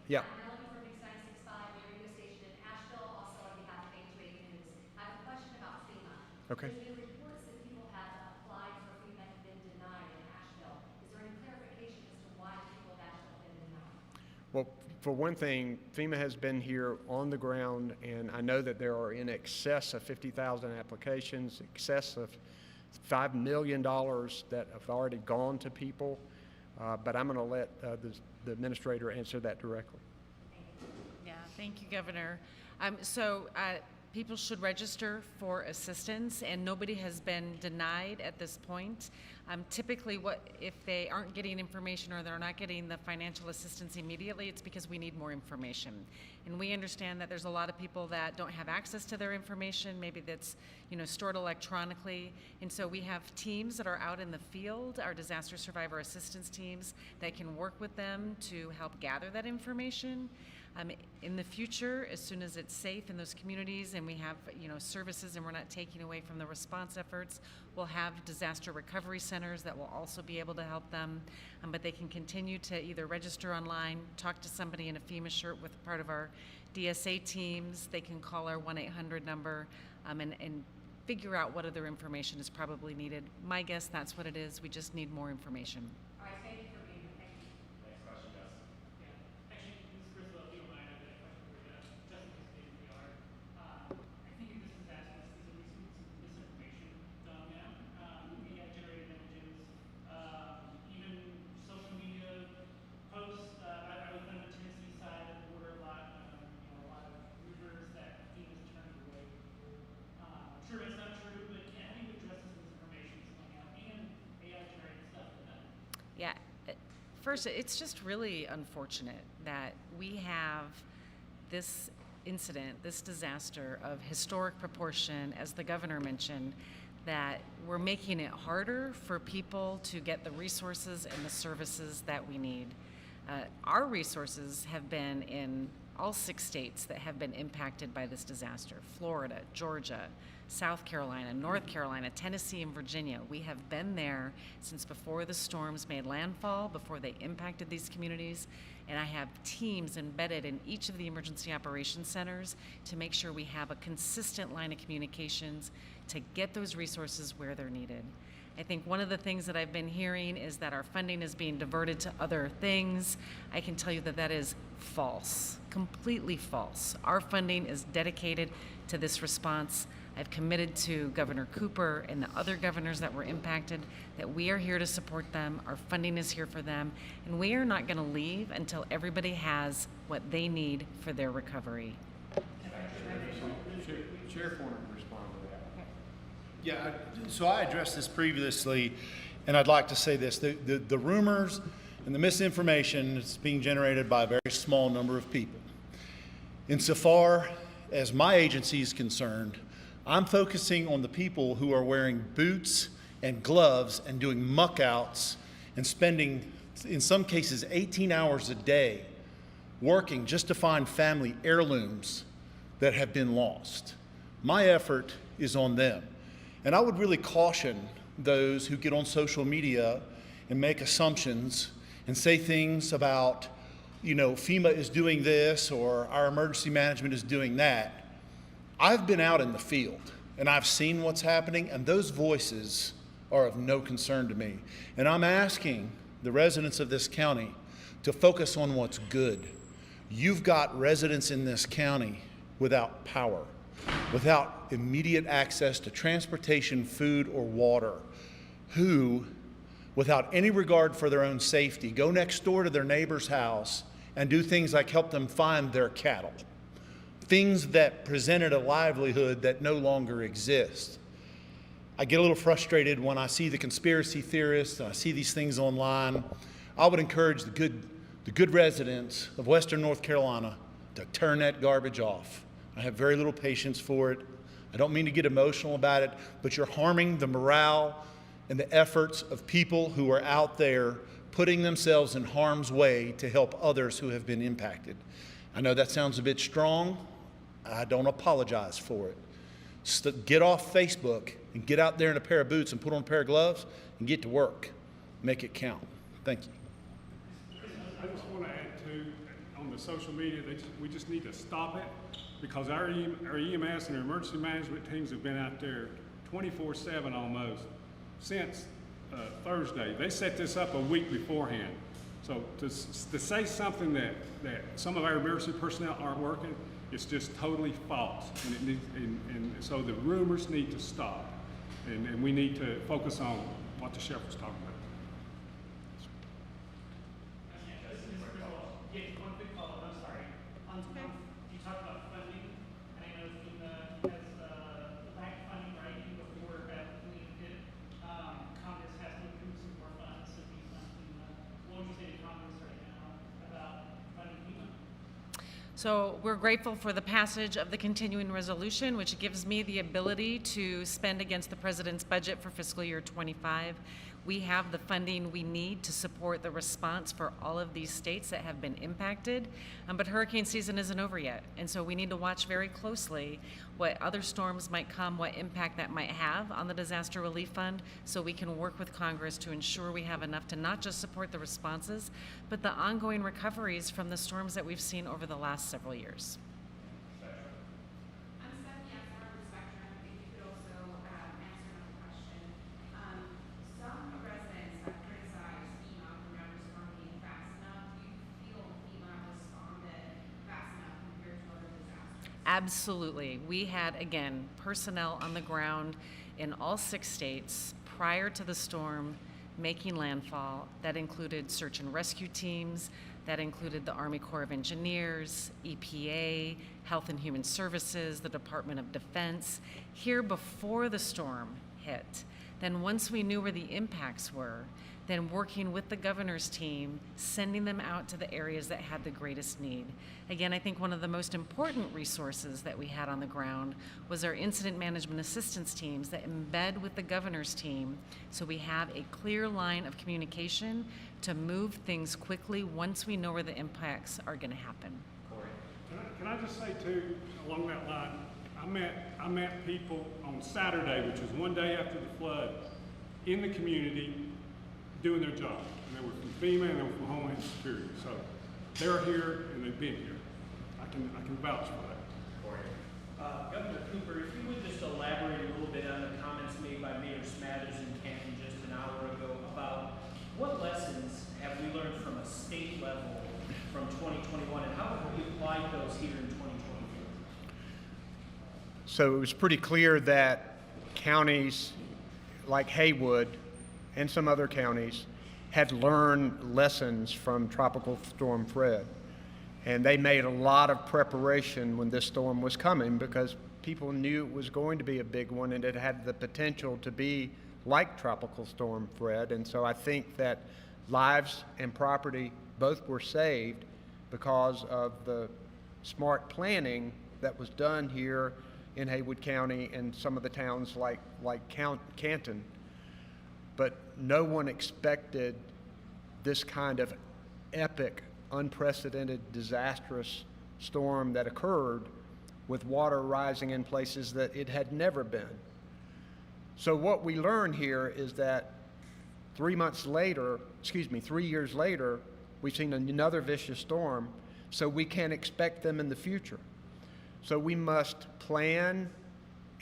Yeah. Helene from Mix 96.5, the radio station in Asheville, also on behalf of 828 News. I have a question about FEMA. Okay. There's been reports that people have applied for FEMA and been denied in Asheville. Is there any clarification as to why people of Asheville have been denied? Well, for one thing, FEMA has been here on the ground, and I know that there are in excess of 50,000 applications, excess of $5 million that have already gone to people. But I'm going to let the administrator answer that directly. Yeah, thank you, Governor. People should register for assistance, and nobody has been denied at this point. Typically, if they aren't getting information or they're not getting the financial assistance immediately, it's because we need more information. And we understand that there's a lot of people that don't have access to their information, maybe that's stored electronically. And so we have teams that are out in the field, our disaster survivor assistance teams, that can work with them to help gather that information. In the future, as soon as it's safe in those communities and we have services and we're not taking away from the response efforts, we'll have disaster recovery centers that will also be able to help them. But they can continue to either register online, talk to somebody in a FEMA shirt with part of our DSA teams. They can call our 1-800 number and figure out what other information is probably needed. My guess, that's what it is. We just need more information. All right, thank you for being here. Thank you. Next question, Justin. Yeah. Actually, this is Chris Love, if you don't mind, I've got a question for you. Justin participated in PR. I think in this disaster, there's at least some misinformation going now. Media-generated images, even social media posts. I was on the Tennessee side of the border a lot. A lot of rumors that he was turned away. I'm sure it's not true, but how do you address this misinformation that's going out and AI-generated stuff like that? Yeah. First, it's just really unfortunate that we have this incident, this disaster of historic proportion, as the governor mentioned, that we're making it harder for people to get the resources and the services that we need. Our resources have been in all 6 states that have been impacted by this disaster: Florida, Georgia, South Carolina, North Carolina, Tennessee, and Virginia. We have been there since before the storms made landfall, before they impacted these communities, and I have teams embedded in each of the emergency operations centers to make sure we have a consistent line of communications to get those resources where they're needed. I think one of the things that I've been hearing is that our funding is being diverted to other things. I can tell you that that is false, completely false. Our funding is dedicated to this response. I've committed to Governor Cooper and the other governors that were impacted that we are here to support them. Our funding is here for them, and we are not going to leave until everybody has what they need for their recovery. Sheriff wanted to respond to that. Yeah, so I addressed this previously, and I'd like to say this. The rumors and the misinformation is being generated by a very small number of people. Insofar as my agency is concerned, I'm focusing on the people who are wearing boots and gloves and doing muck outs and spending, in some cases, 18 hours a day working just to find family heirlooms that have been lost. My effort is on them. And I would really caution those who get on social media and make assumptions and say things about, FEMA is doing this or our emergency management is doing that. I've been out in the field and I've seen what's happening, and those voices are of no concern to me. And I'm asking the residents of this county to focus on what's good. You've got residents in this county without power, without immediate access to transportation, food, or water, who, without any regard for their own safety, go next door to their neighbor's house and do things like help them find their cattle, things that presented a livelihood that no longer exists. I get a little frustrated when I see the conspiracy theorists and I see these things online. I would encourage the good residents of Western North Carolina to turn that garbage off. I have very little patience for it. I don't mean to get emotional about it, but you're harming the morale and the efforts of people who are out there putting themselves in harm's way to help others who have been impacted. I know that sounds a bit strong. I don't apologize for it. Get off Facebook and get out there in a pair of boots and put on a pair of gloves and get to work. Make it count. Thank you. I just want to add too, on the the social media. We just need to stop it because our EMS and our emergency management teams have been out there 24/7 almost since Thursday. They set this up a week beforehand. So to say something that some of our emergency personnel aren't working, it's just totally false. And so the rumors need to stop. And we need to focus on what the sheriff was talking about. Yeah, one quick follow-up, I'm sorry. You talked about funding, and I know FEMA has lacked funding, right, even before Helene hit. Congress has to approve some more funds to be funded FEMA. What would you say to Congress right now about funding FEMA? So we're grateful for the passage of the continuing resolution, which gives me the ability to spend against the president's budget for fiscal year 25. We have the funding we need to support the response for all of these states that have been impacted, but hurricane season isn't over yet. And so we need to watch very closely what other storms might come, what impact that might have on the disaster relief fund, so we can work with Congress to ensure we have enough to not just support the responses, but the ongoing recoveries from the storms that we've seen over the last several years. I'm Stephanie at Harvard Spectrum. If you could also answer another question. Some residents have criticized FEMA for not responding fast enough. Do you feel FEMA responded fast enough compared to other disasters? Absolutely. We had, again, personnel on the ground in all 6 states prior to the storm making landfall. That included search and rescue teams, that included the Army Corps of Engineers, EPA, Health and Human Services, the Department of Defense, here before the storm hit. Then once we knew where the impacts were, then working with the governor's team, sending them out to the areas that had the greatest need. Again, I think one of the most important resources that we had on the ground was our incident management assistance teams that embed with the governor's team, so we have a clear line of communication to move things quickly once we know where the impacts are going to happen. Can I just say too, along that line, I met people on Saturday, which was one day after the flood, in the community doing their job. And they were from FEMA and they were from Homeland Security. So they're here and they've been here. I can vouch for that. Governor Cooper, if you would just elaborate a little bit on the comments made by Mayor Smathers in Canton just an hour ago about what lessons have we learned from a state level from 2021 and how have we applied those here in 2024? So it was pretty clear that counties like Haywood and some other counties had learned lessons from Tropical Storm Fred. And they made a lot of preparation when this storm was coming because people knew it was going to be a big one and it had the potential to be like Tropical Storm Fred. And so I think that lives and property both were saved because of the smart planning that was done here in Haywood County and some of the towns like Canton. But no one expected this kind of epic, unprecedented, disastrous storm that occurred with water rising in places that it had never been. So what we learned here is that 3 years later, we've seen another vicious storm, so we can't expect them in the future. So we must plan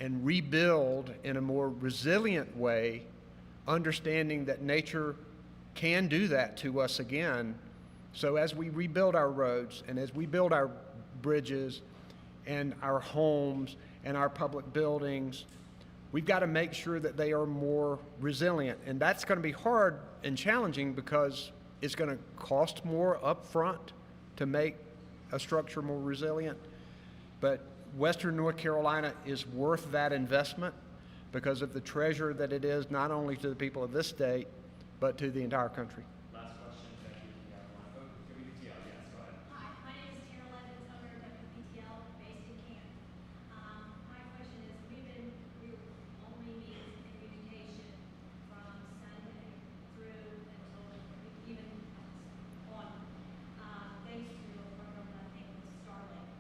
and rebuild in a more resilient way, understanding that nature can do that to us again. So as we rebuild our roads and as we build our bridges and our homes and our public buildings, we've got to make sure that they are more resilient. And that's going to be hard and challenging because it's going to cost more upfront to make a structure more resilient. But Western North Carolina is worth that investment because of the treasure that it is, not only to the people of this state, but to the entire country. Last question, thank you. WPTL, yes, go ahead. Hi, my name is Tara Levins, owner of WPTL, based in Canton. My question is, we only meet communication from Sunday through until even on, thanks to a program I think with Starlink.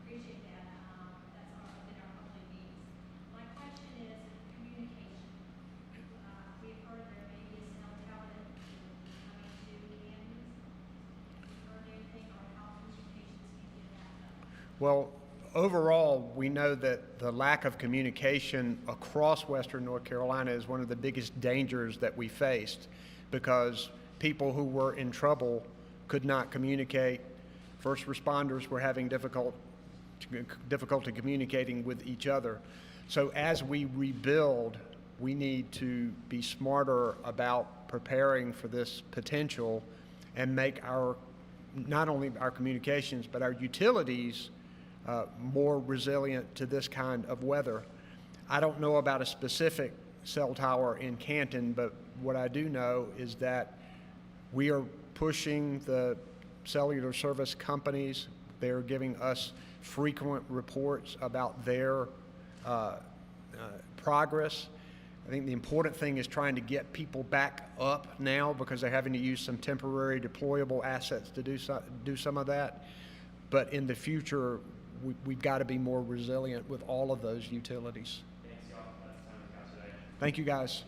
Appreciate that. That's been our only means. My question is communication. We've heard there may be a cell tower that Well, overall, we know that the lack of communication across Western North Carolina is one of the biggest dangers that we faced, because people who were in trouble could not communicate. First responders were having difficulty communicating with each other. So as we rebuild, we need to be smarter about preparing for this potential and make not only our communications, but our utilities more resilient to this kind of weather. I don't know about a specific cell tower in Canton, but what I do know is that we are pushing the cellular service companies. They're giving us frequent reports about their progress. I think the important thing is trying to get people back up now, because they're having to use some temporary deployable assets to do some of that. But in the future, we've got to be more resilient with all of those utilities. Thanks, y'all. That's the time we got today. Thank you, guys.